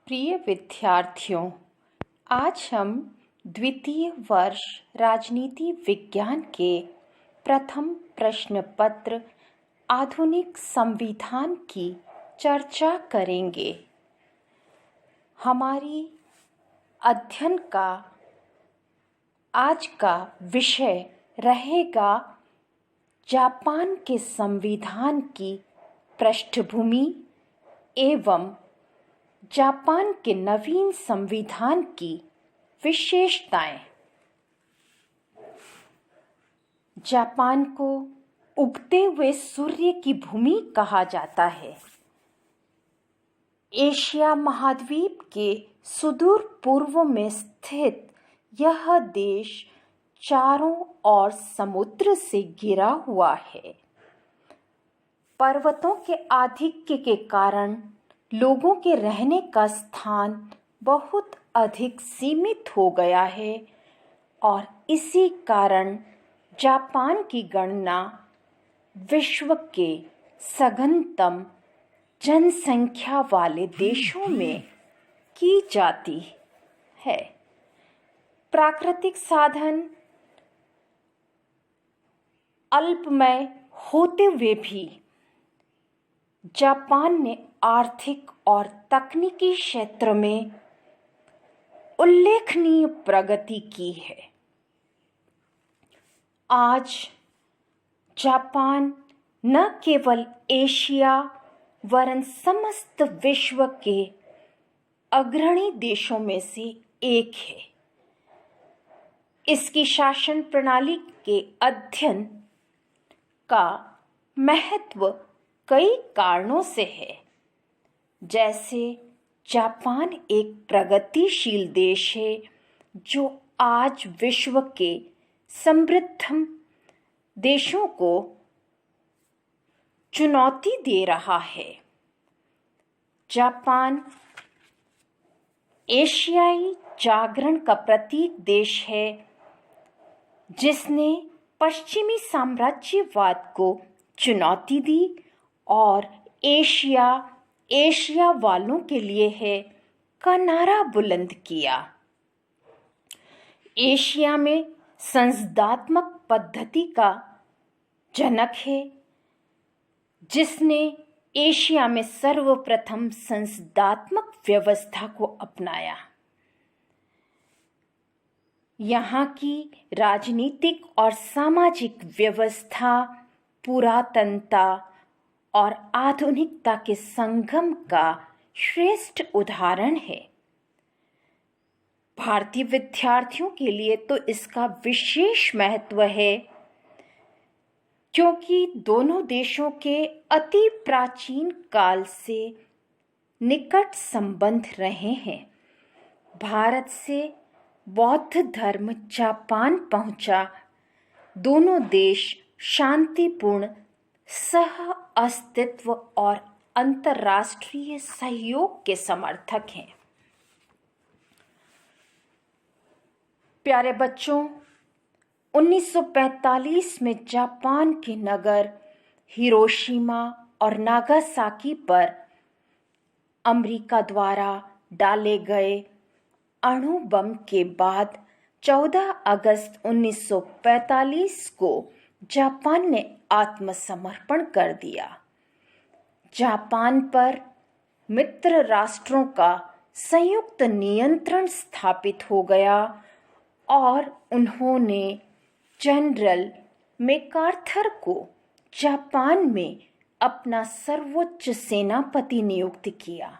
प्रिय विद्यार्थियों, आज हम द्वितीय वर्ष राजनीति विज्ञान के प्रथम प्रश्न पत्र आधुनिक संविधान की चर्चा करेंगे। हमारी अध्ययन का आज का विषय रहेगा जापान के संविधान की पृष्ठभूमि एवं जापान के नवीन संविधान की विशेषताएं। जापान को उगते हुए सूर्य की भूमि कहा जाता है। एशिया महाद्वीप के सुदूर पूर्व में स्थित यह देश चारों ओर समुद्र से घिरा हुआ है। पर्वतों के आधिक्य के कारण लोगों के रहने का स्थान बहुत अधिक सीमित हो गया है और इसी कारण जापान की गणना विश्व के सघनतम जनसंख्या वाले देशों में की जाती है। प्राकृतिक साधन अल्पमय होते हुए भी जापान ने आर्थिक और तकनीकी क्षेत्र में उल्लेखनीय प्रगति की है। आज जापान न केवल एशिया वरन समस्त विश्व के अग्रणी देशों में से एक है। इसकी शासन प्रणाली के अध्ययन का महत्व कई कारणों से है। जैसे जापान एक प्रगतिशील देश है जो आज विश्व के समृद्ध देशों को चुनौती दे रहा है। जापान एशियाई जागरण का प्रतीक देश है जिसने पश्चिमी साम्राज्यवाद को चुनौती दी और एशिया वालों के लिए है का नारा बुलंद किया। एशिया में संसदात्मक पद्धति का जनक है जिसने एशिया में सर्वप्रथम संसदात्मक व्यवस्था को अपनाया। यहाँ की राजनीतिक और सामाजिक व्यवस्था पुरातनता और आधुनिकता के संगम का श्रेष्ठ उदाहरण है। भारतीय विद्यार्थियों के लिए तो इसका विशेष महत्व है क्योंकि दोनों देशों के अति प्राचीन काल से निकट संबंध रहे हैं। भारत से बौद्ध धर्म जापान पहुंचा। दोनों देश शांतिपूर्ण सह अस्तित्व और अंतर्राष्ट्रीय सहयोग के समर्थक हैं। प्यारे बच्चों, 1945 में जापान के नगर हिरोशिमा और नागासाकी पर अमेरिका द्वारा डाले गए अणु बम के बाद 14 अगस्त 1945 को जापान ने आत्मसमर्पण कर दिया। जापान पर मित्र राष्ट्रों का संयुक्त नियंत्रण स्थापित हो गया और उन्होंने जनरल मैकार्थर को जापान में अपना सर्वोच्च सेनापति नियुक्त किया।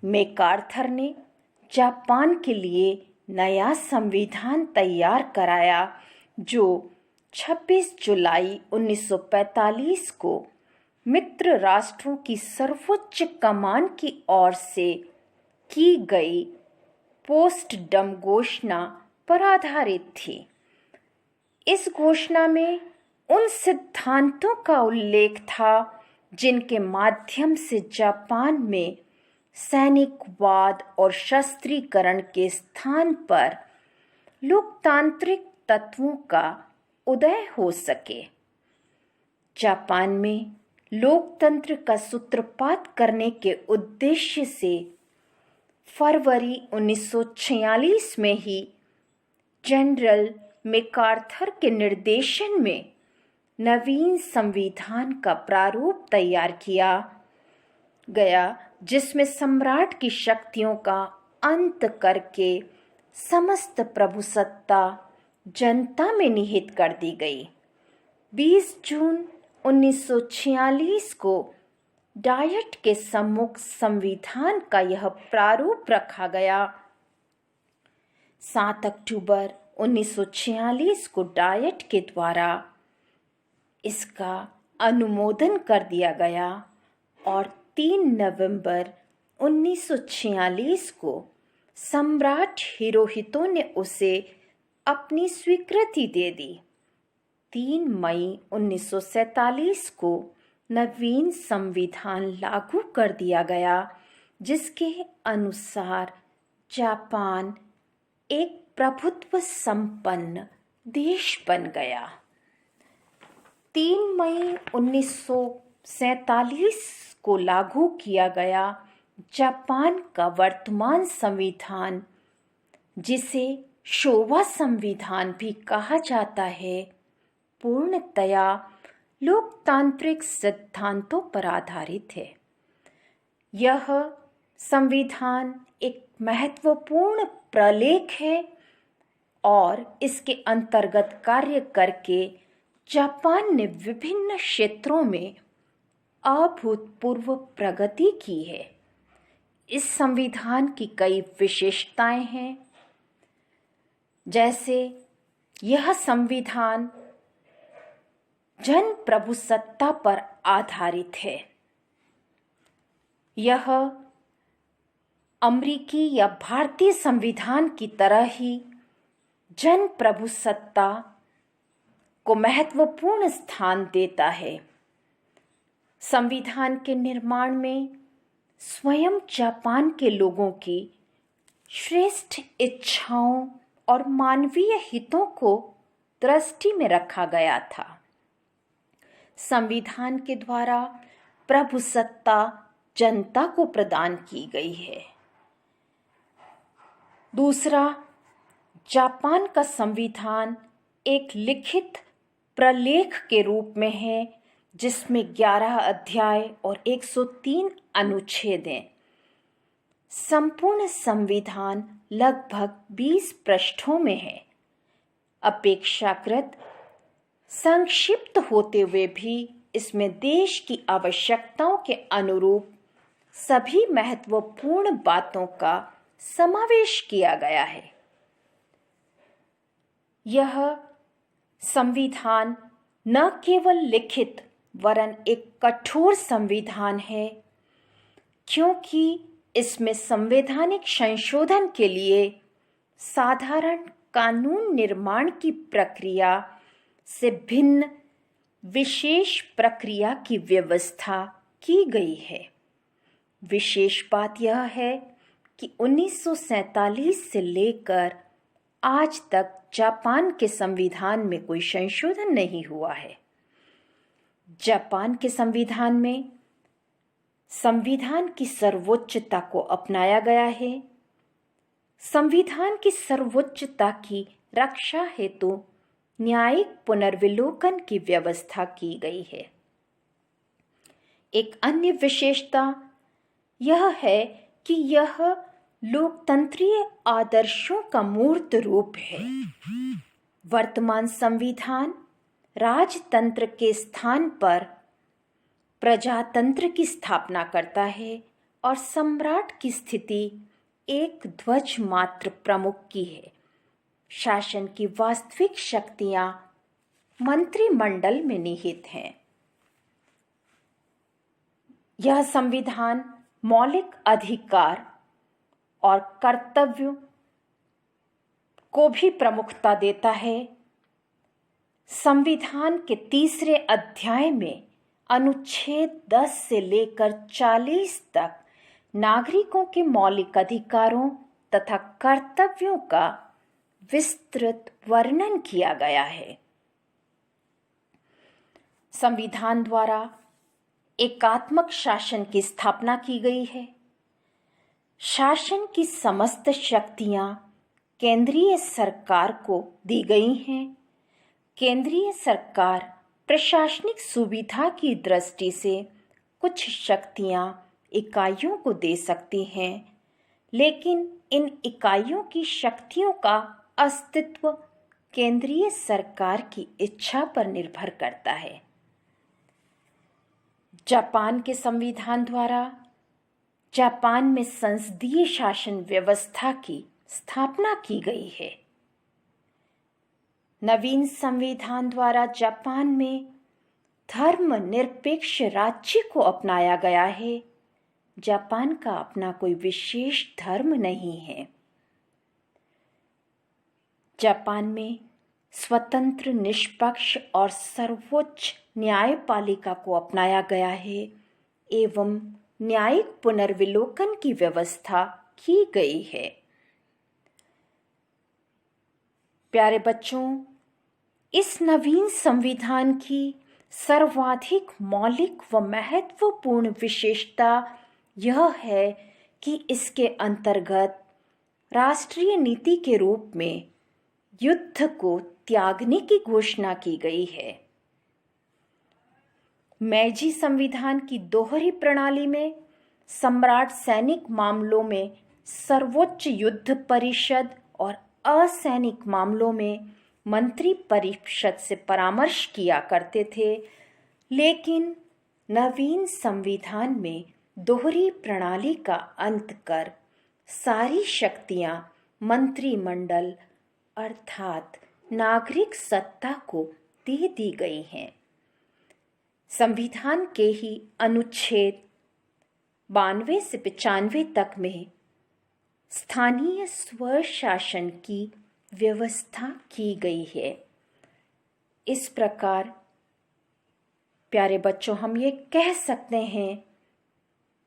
मैकार्थर ने जापान के लिए नया संविधान तैयार कराया जो 26 जुलाई 1945 को मित्र राष्ट्रों की सर्वोच्च कमान की ओर से की गई पोस्टडम घोषणा पर आधारित थी। इस घोषणा में उन सिद्धांतों का उल्लेख था जिनके माध्यम से जापान में सैनिकवाद और शस्त्रीकरण के स्थान पर लोकतांत्रिक तत्वों का उदय हो सके। जापान में लोकतंत्र का सूत्रपात करने के उद्देश्य से फरवरी 1946 में ही जनरल मैकार्थर के निर्देशन में नवीन संविधान का प्रारूप तैयार किया गया, जिसमें सम्राट की शक्तियों का अंत करके समस्त प्रभुसत्ता जनता में निहित कर दी गई। 20 जून 1946 को डायट के सम्मुख संविधान का यह प्रारूप रखा गया। 7 अक्टूबर 1946 को डायट के द्वारा इसका अनुमोदन कर दिया गया और 3 नवंबर 1946 को सम्राट हिरोहितो ने उसे अपनी स्वीकृति दे दी। 3 मई 1947 को नवीन संविधान लागू कर दिया गया, जिसके अनुसार जापान एक प्रभुत्व संपन्न देश बन गया। 3 मई 1947 को लागू किया गया जापान का वर्तमान संविधान, जिसे शोवा संविधान भी कहा जाता है, पूर्णतया लोकतांत्रिक सिद्धांतों पर आधारित है। यह संविधान एक महत्वपूर्ण प्रलेख है और इसके अंतर्गत कार्य करके जापान ने विभिन्न क्षेत्रों में अभूतपूर्व प्रगति की है। इस संविधान की कई विशेषताएं हैं, जैसे यह संविधान जन प्रभुसत्ता पर आधारित है। यह अमेरिकी या भारतीय संविधान की तरह ही जन प्रभुसत्ता को महत्वपूर्ण स्थान देता है। संविधान के निर्माण में स्वयं जापान के लोगों की श्रेष्ठ इच्छाओं और मानवीय हितों को दृष्टि में रखा गया था। संविधान के द्वारा प्रभुसत्ता जनता को प्रदान की गई है। दूसरा, जापान का संविधान एक लिखित प्रलेख के रूप में है, जिसमें 11 अध्याय और 103 अनुच्छेद हैं। संपूर्ण संविधान लगभग 20 पृष्ठों में है। अपेक्षाकृत संक्षिप्त होते हुए भी इसमें देश की आवश्यकताओं के अनुरूप सभी महत्वपूर्ण बातों का समावेश किया गया है। यह संविधान न केवल लिखित वरन एक कठोर संविधान है, क्योंकि इसमें संवैधानिक संशोधन के लिए साधारण कानून निर्माण की प्रक्रिया से भिन्न विशेष प्रक्रिया की व्यवस्था की गई है। विशेष बात यह है कि 1947 से लेकर आज तक जापान के संविधान में कोई संशोधन नहीं हुआ है। जापान के संविधान में संविधान की सर्वोच्चता को अपनाया गया है। संविधान की सर्वोच्चता की रक्षा हेतु न्यायिक पुनर्विलोकन की व्यवस्था की गई है। एक अन्य विशेषता यह है कि यह लोकतंत्रीय आदर्शों का मूर्त रूप है। वर्तमान संविधान राजतंत्र के स्थान पर प्रजातंत्र की स्थापना करता है और सम्राट की स्थिति एक ध्वज मात्र प्रमुख की है। शासन की वास्तविक शक्तियां मंत्रिमंडल में निहित हैं। यह संविधान मौलिक अधिकार और कर्तव्यों को भी प्रमुखता देता है। संविधान के 3 अध्याय में अनुच्छेद 10 से लेकर 40 तक नागरिकों के मौलिक अधिकारों तथा कर्तव्यों का विस्तृत वर्णन किया गया है। संविधान द्वारा एकात्मक शासन की स्थापना की गई है। शासन की समस्त शक्तियां केंद्रीय सरकार को दी गई हैं। केंद्रीय सरकार प्रशासनिक सुविधा की दृष्टि से कुछ शक्तियां इकाइयों को दे सकती हैं, लेकिन इन इकाइयों की शक्तियों का अस्तित्व केंद्रीय सरकार की इच्छा पर निर्भर करता है। जापान के संविधान द्वारा जापान में संसदीय शासन व्यवस्था की स्थापना की गई है। नवीन संविधान द्वारा जापान में धर्मनिरपेक्ष राज्य को अपनाया गया है। जापान का अपना कोई विशेष धर्म नहीं है। जापान में स्वतंत्र, निष्पक्ष और सर्वोच्च न्यायपालिका को अपनाया गया है एवं न्यायिक पुनर्विलोकन की व्यवस्था की गई है। प्यारे बच्चों, इस नवीन संविधान की सर्वाधिक मौलिक व महत्वपूर्ण विशेषता यह है कि इसके अंतर्गत राष्ट्रीय नीति के रूप में युद्ध को त्यागने की घोषणा की गई है। मेiji संविधान की दोहरी प्रणाली में सम्राट सैनिक मामलों में सर्वोच्च युद्ध परिषद और असैनिक मामलों में मंत्री परिषद से परामर्श किया करते थे, लेकिन नवीन संविधान में दोहरी प्रणाली का अंत कर सारी शक्तियां मंत्रिमंडल अर्थात नागरिक सत्ता को दे दी गई हैं। संविधान के ही अनुच्छेद 92 से 95 तक में स्थानीय स्वशासन की व्यवस्था की गई है। इस प्रकार प्यारे बच्चों, हम ये कह सकते हैं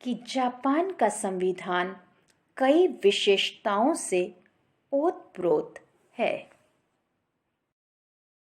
कि जापान का संविधान कई विशेषताओं से ओतप्रोत है।